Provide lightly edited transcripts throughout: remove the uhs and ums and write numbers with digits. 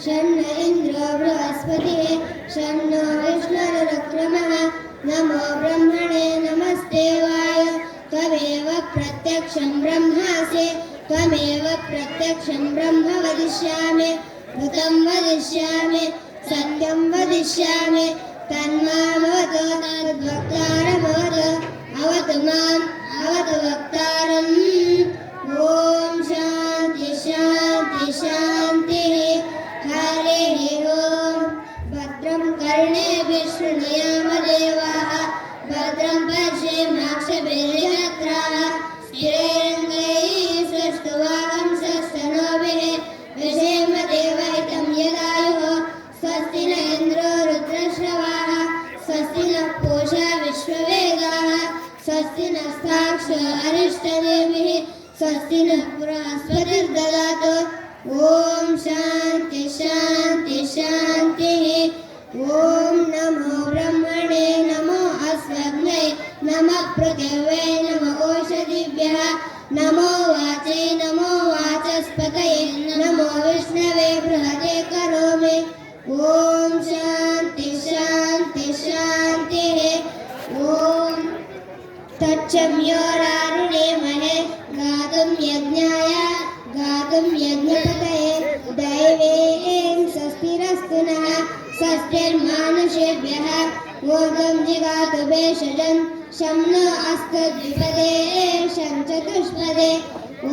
शन्न इन्द्रो बृहस्पतिः शन्नो विष्णुरुक्रमः नमो ब्रह्मणे नमस्ते वाय त्वमेव प्रत्यक्षं ब्रह्मासि त्वमेव प्रत्यक्षं ब्रह्म वदिष्यामि भूतं वदिष्यामि सत्यं वदिष्यामि तन्मामवतु तद्वक्तारमवतु अवतु माम् अवतु वक्तारम् ॐ शान्ति शान्ति शान्तिः हरिः ॐ भद्रं कर्णेभिः शृणुयामदेवाः भद्रं पश्येमाक्षभिर्यजत्राः स्थिरैरङ्गैः सुष्ठुवागंसस्तनूभिः व्यशेम देवहितं यदायुः स्वस्ति न इन्द्रो रुद्रश्रवाः स्वस्ति नः पूषा विश्ववेदाः स्वस्ति नस्ताक्षो अरिष्टनेमिः स्वस्ति नः बृहस्पतिर्ददातु ॐ शान्ति शान्ति शान्तिः ॐ नमो ब्रह्मणे नमो अस्मद्मै नमः पृथिव्यै नमो ओषधिभ्यः नमो वाचे नमो वाचस्पतये नमो विष्णवे बृहते करोमि ॐ शान्ति शान्ति शान्तिः ॐ तच्चम्योरारुणेमहे गातुं यज्ञाय गातुं यज्ञपतये दैवेन स्वस्तिरस्तु नः स्वस्तिर्मानुषेभ्यः ऊर्ध्वं जिगातु भेषजं शं नो अस्तु द्विपदे शं चतुष्पदे ॐ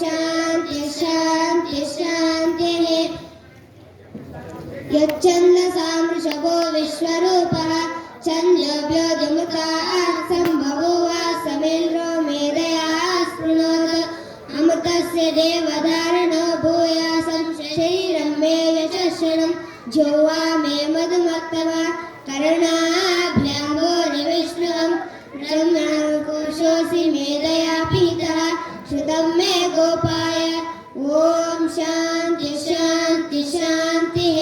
शान्ति शान्ति शान्तिः यच्छन्दसां वृषभो विश्वरूपः छन्दोभ्योऽधिमुखाः सम्भवुवा समेन्द्रो मेधया स्पृणोत् अमृतस्य देवधारणो भूयासं शरीरं मे यशस्वनं जोवा मे मधुमत्तमा कर्णाभ्याम्बोनिविष्णुवं ब्रह्मकोशोऽसि मेधया पीतः श्रुतं मे गोपाय ॐ शान्ति शान्ति शान्तिः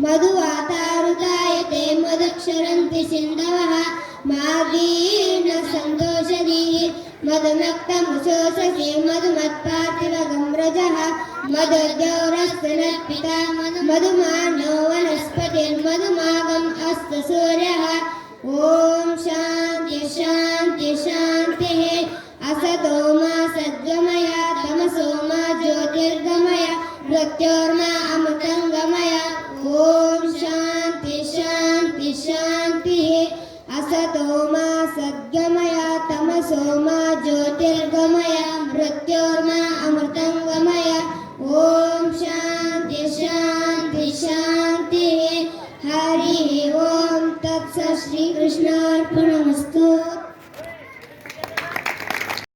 मधुवातारुतायते मधुक्षरन्ति सिन्धवः मार्गीण सन्तोषधीः मधुमक्तमुशोषसि मधुमत्पार्थिवगं व्रजः मधुद्यौरस्तु नः पिता मधुमानो वनस्पतिर्मधुमागम् अस्तु सूर्यः ॐ शान्ति शान्ति शान्तिः असतो मा सद्गमय तमसो मा ज्योतिर्गमय मृत्योर्मा अमृतं गमय ॐ शान्ति शान्ति शान्तिः असतो मा सद्गमय तमसो मा ज्योतिर्गमय मृत्योर्मा अमृतं गमय ॐ शान्ति शान्ति शान्तिः हरिः ॐ तत्सत् श्रीकृष्णार्पणमस्तु।